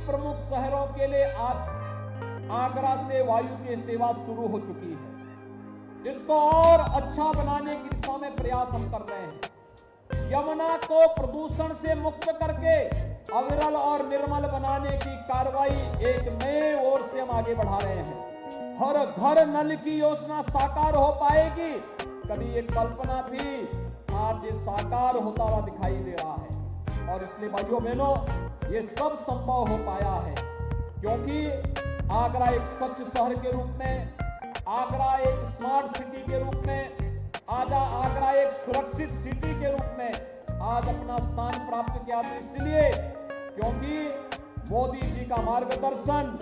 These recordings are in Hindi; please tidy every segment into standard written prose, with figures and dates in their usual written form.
प्रमुख शहरों के लिए आज आगरा से वायु की सेवा शुरू हो चुकी है। इसको और अच्छा बनाने की दिशा में प्रयास हम कर रहे हैं। यमुना को प्रदूषण से मुक्त करके अविरल और निर्मल बनाने की कार्रवाई एक नए ओर से हम आगे बढ़ा रहे हैं। हर घर नल की योजना साकार हो पाएगी, कभी ये कल्पना थी, आज ये साकार होता हुआ दिखाई दे रहा है। और इसलिए भाइयों बहनों, ये सब संभव हो पाया है क्योंकि आगरा एक स्वच्छ शहर के रूप में, आगरा एक स्मार्ट सिटी के रूप में, आगरा एक सुरक्षित सिटी के रूप में आज अपना स्थान प्राप्त किया। तो इसलिए क्योंकि मोदी जी का मार्गदर्शन,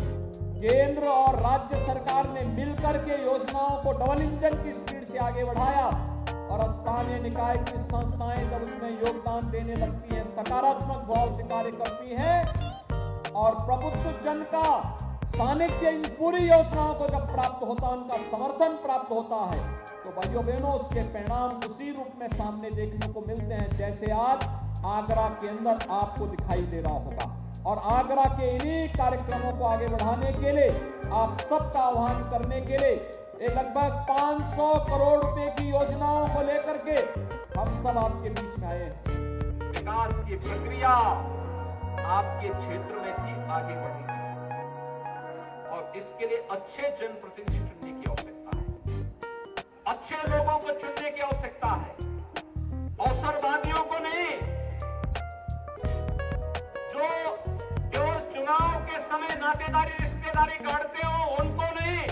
केंद्र और राज्य सरकार ने मिलकर के योजनाओं को डबल इंजन की स्पीड से आगे बढ़ाया और स्थानीय निकाय की संस्थाएं जब उसमें योगदान देने लगती हैं, सकारात्मक भाव से कार्य करती हैं और प्रभुत्व जन का सानिध्य इन पूरी योजनाओं को जब प्राप्त होता है, उनका समर्थन प्राप्त होता है, तो भाइयों बहनों उसके परिणाम उसी रूप में सामने देखने को मिलते हैं जैसे आज आगरा के अंदर आपको दिखाई दे रहा होगा। और आगरा के इन्हीं कार्यक्रमों को आगे बढ़ाने के लिए, आप सबका आह्वान करने के लिए एक लगभग 500 करोड़ रुपए की योजनाओं को लेकर के हम सब आपके बीच में आए हैं। विकास की प्रक्रिया आपके क्षेत्र में भी आगे बढ़ेगी और इसके लिए अच्छे जनप्रतिनिधि चुनने की आवश्यकता है, अच्छे लोगों को चुनने की आवश्यकता है, अवसरवादियों को नहीं, जो केवल चुनाव के समय नातेदारी रिश्तेदारी गाड़ते हो उनको नहीं,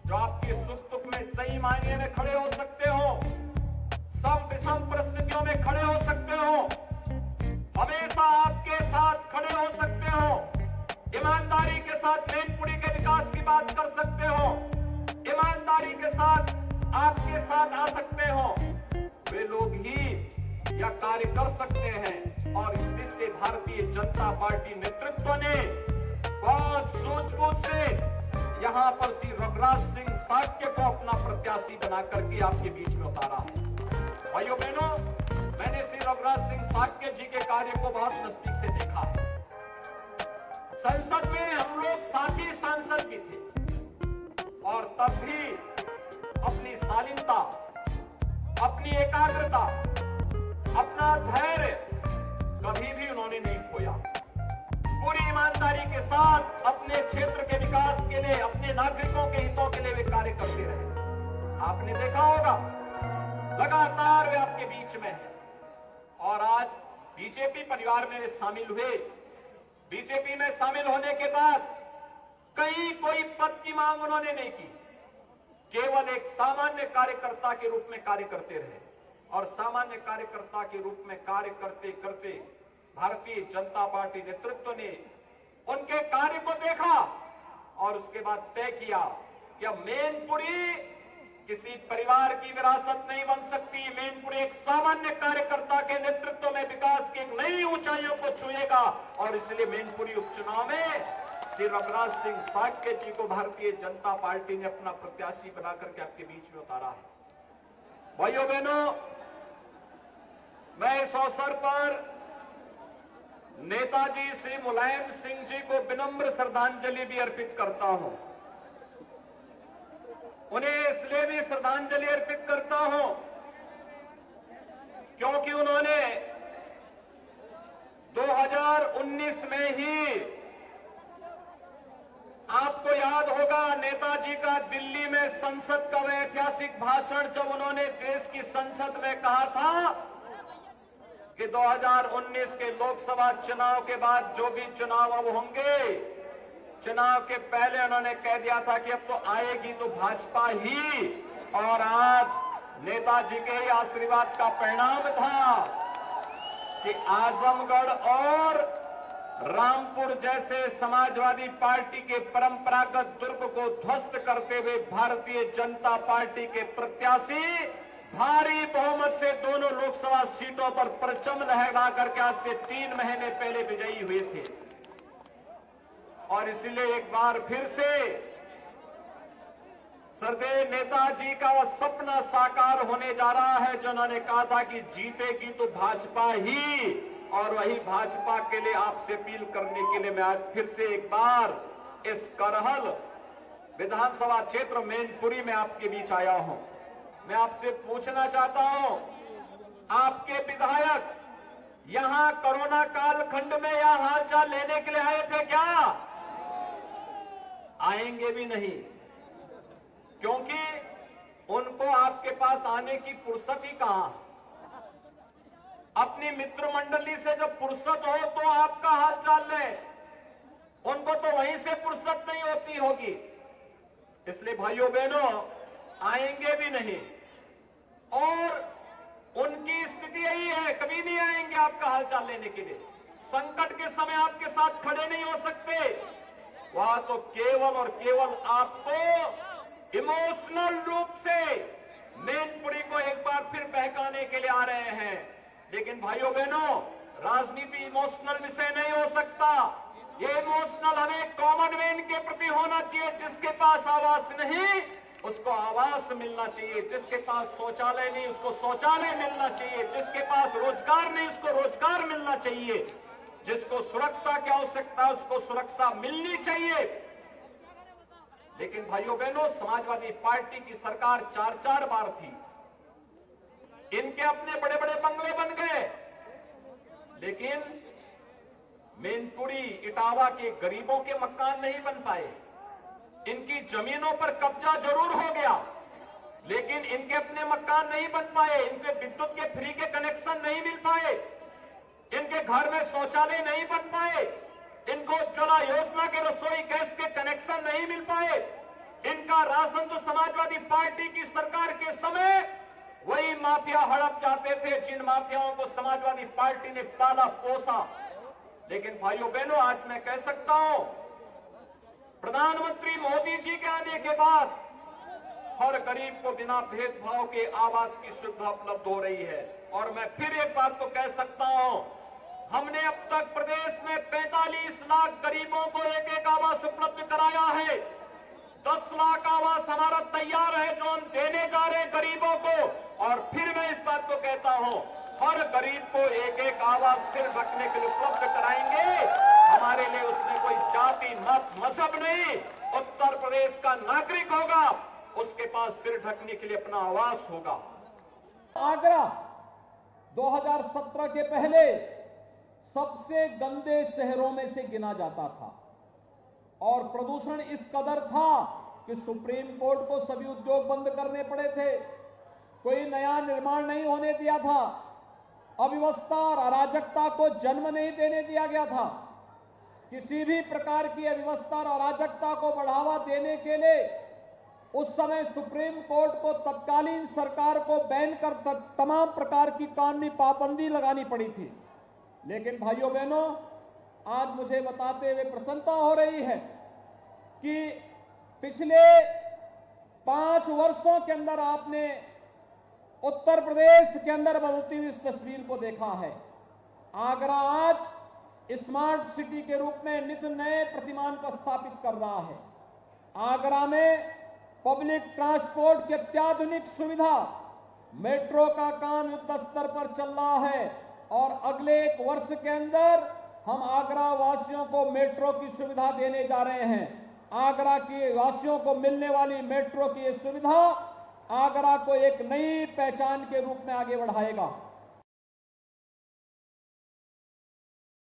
जो आपके सुख दुख में सही मायने में खड़े हो सकते हो, सम विषम परिस्थितियों में खड़े हो सकते हो, हमेशा आपके साथ खड़े हो सकते हो, ईमानदारी के साथ मैनपुरी के विकास की बात कर सकते हो, ईमानदारी के साथ आपके साथ आ सकते हो, वे लोग ही यह कार्य कर सकते हैं। और इस दिशा से भारतीय जनता पार्टी नेतृत्व ने बहुत सूझबूझ से यहां पर श्री रघुराज सिंह साक्य को अपना प्रत्याशी बना करके आपके बीच में उतारा है। भाइयों बहनों, मैंने श्री रघुराज सिंह साक्य जी के कार्य को बहुत नजदीक से देखा है। संसद में हम लोग साथी सांसद भी थे और तब भी अपनी शालीनता, अपनी एकाग्रता, अपना धैर्य कभी भी उन्होंने नहीं खोया। पूरी ईमानदारी के साथ अपने क्षेत्र के विकास के लिए, अपने नागरिकों के हितों के लिए वे कार्य करते रहे। आपने देखा होगा लगातार वे आपके बीच में है और आज बीजेपी परिवार में वे शामिल हुए। बीजेपी में शामिल होने के बाद कहीं कोई पद की मांग उन्होंने नहीं की, केवल एक सामान्य कार्यकर्ता के रूप में कार्य करते रहे और सामान्य कार्यकर्ता के रूप में कार्य करते करते भारतीय जनता पार्टी नेतृत्व ने उनके कार्य को देखा और उसके बाद तय किया कि अब मैनपुरी किसी परिवार की विरासत नहीं बन सकती। मैनपुरी एक सामान्य कार्यकर्ता के नेतृत्व में विकास की एक नई ऊंचाइयों को छुएगा और इसलिए मैनपुरी उपचुनाव में श्री रघुराज सिंह साक्य जी को भारतीय जनता पार्टी ने अपना प्रत्याशी बना करके आपके बीच में उतारा है। भाइयों बहनों, मैं इस अवसर पर नेताजी श्री मुलायम सिंह जी को विनम्र श्रद्धांजलि भी अर्पित करता हूं। उन्हें इसलिए भी श्रद्धांजलि अर्पित करता हूं क्योंकि उन्होंने 2019 में ही, आपको याद होगा नेताजी का दिल्ली में संसद का वह ऐतिहासिक भाषण, जब उन्होंने देश की संसद में कहा था कि 2019 के लोकसभा चुनाव के बाद जो भी चुनाव अब होंगे, चुनाव के पहले उन्होंने कह दिया था कि अब तो आएगी तो भाजपा ही। और आज नेताजी के ही आशीर्वाद का परिणाम था कि आजमगढ़ और रामपुर जैसे समाजवादी पार्टी के परंपरागत दुर्ग को ध्वस्त करते हुए भारतीय जनता पार्टी के प्रत्याशी भारी बहुमत से दोनों लोकसभा सीटों पर परचम लहरा करके आज से 3 महीने पहले विजयी हुए थे। और इसलिए एक बार फिर से सरदेव नेताजी का वह सपना साकार होने जा रहा है जो उन्होंने कहा था कि जीतेगी तो भाजपा ही और वही भाजपा के लिए आपसे अपील करने के लिए मैं आज फिर से एक बार इस करहल विधानसभा क्षेत्र मैनपुरी में आपके बीच आया हूं। मैं आपसे पूछना चाहता हूं, आपके विधायक यहां कोरोना कालखंड में यहां हालचाल लेने के लिए आए थे क्या? आएंगे भी नहीं, क्योंकि उनको आपके पास आने की फुर्सत ही कहां। अपनी मित्र मंडली से जब फुर्सत हो तो आपका हालचाल ले, उनको तो वहीं से फुर्सत नहीं होती होगी। इसलिए भाइयों बहनों, आएंगे भी नहीं और उनकी स्थिति यही है, कभी नहीं आएंगे आपका हालचाल लेने के लिए। संकट के समय आपके साथ खड़े नहीं हो सकते। वहां तो केवल और केवल आपको इमोशनल रूप से मैनपुरी को एक बार फिर बहकाने के लिए आ रहे हैं। लेकिन भाइयों बहनों, राजनीति इमोशनल विषय नहीं हो सकता। ये इमोशनल हमें कॉमन मैन के प्रति होना चाहिए। जिसके पास आवास नहीं उसको आवास मिलना चाहिए, जिसके पास शौचालय नहीं उसको शौचालय मिलना चाहिए, जिसके पास रोजगार नहीं उसको रोजगार मिलना चाहिए, जिसको सुरक्षा की आवश्यकता है उसको सुरक्षा मिलनी चाहिए। लेकिन भाइयों बहनों, समाजवादी पार्टी की सरकार 4-4 बार थी, इनके अपने बड़े बड़े बंगले बन गए, लेकिन मैनपुरी इटावा के गरीबों के मकान नहीं बन पाए। इनकी जमीनों पर कब्जा जरूर हो गया, लेकिन इनके अपने मकान नहीं बन पाए, इनके विद्युत के फ्री के कनेक्शन नहीं मिल पाए, इनके घर में शौचालय नहीं बन पाए, इनको उज्ज्वला योजना के रसोई गैस के कनेक्शन नहीं मिल पाए। इनका राशन तो समाजवादी पार्टी की सरकार के समय वही माफिया हड़प जाते थे, जिन माफियाओं को समाजवादी पार्टी ने पाला पोसा। लेकिन भाइयों बहनों, आज मैं कह सकता हूं, प्रधानमंत्री मोदी जी के आने के बाद हर गरीब को बिना भेदभाव के आवास की सुविधा उपलब्ध हो रही है। और मैं फिर एक बात तो कह सकता हूं, हमने अब तक प्रदेश में 45 लाख गरीबों को एक आवास उपलब्ध कराया है। 10 लाख आवास हमारा तैयार है जो हम देने जा रहे हैं गरीबों को। और फिर मैं इस बात को कहता हूं, हर गरीब को एक आवास फिर रखने के लिए उपलब्ध कराएंगे। हमारे लिए उसमें कोई जाति मत मजहब नहीं, उत्तर प्रदेश का नागरिक होगा, उसके पास सिर ढकने के लिए अपना आवास होगा। आगरा 2017 के पहले सबसे गंदे शहरों में से गिना जाता था और प्रदूषण इस कदर था कि सुप्रीम कोर्ट को सभी उद्योग बंद करने पड़े थे। कोई नया निर्माण नहीं होने दिया था, अव्यवस्था और अराजकता को जन्म नहीं देने दिया गया था। किसी भी प्रकार की अव्यवस्था और अराजकता को बढ़ावा देने के लिए उस समय सुप्रीम कोर्ट को तत्कालीन सरकार को बैन कर तमाम प्रकार की कानूनी पाबंदी लगानी पड़ी थी। लेकिन भाइयों बहनों, आज मुझे बताते हुए प्रसन्नता हो रही है कि पिछले 5 वर्षों के अंदर आपने उत्तर प्रदेश के अंदर बदलती हुई इस तस्वीर को देखा है। आगरा आज स्मार्ट सिटी के रूप में नित नए प्रतिमान को स्थापित कर रहा है। आगरा में पब्लिक ट्रांसपोर्ट की अत्याधुनिक सुविधा, मेट्रो का काम युद्ध स्तर पर चल रहा है और अगले 1 वर्ष के अंदर हम आगरा वासियों को मेट्रो की सुविधा देने जा रहे हैं। आगरा के वासियों को मिलने वाली मेट्रो की ये सुविधा आगरा को एक नई पहचान के रूप में आगे बढ़ाएगा।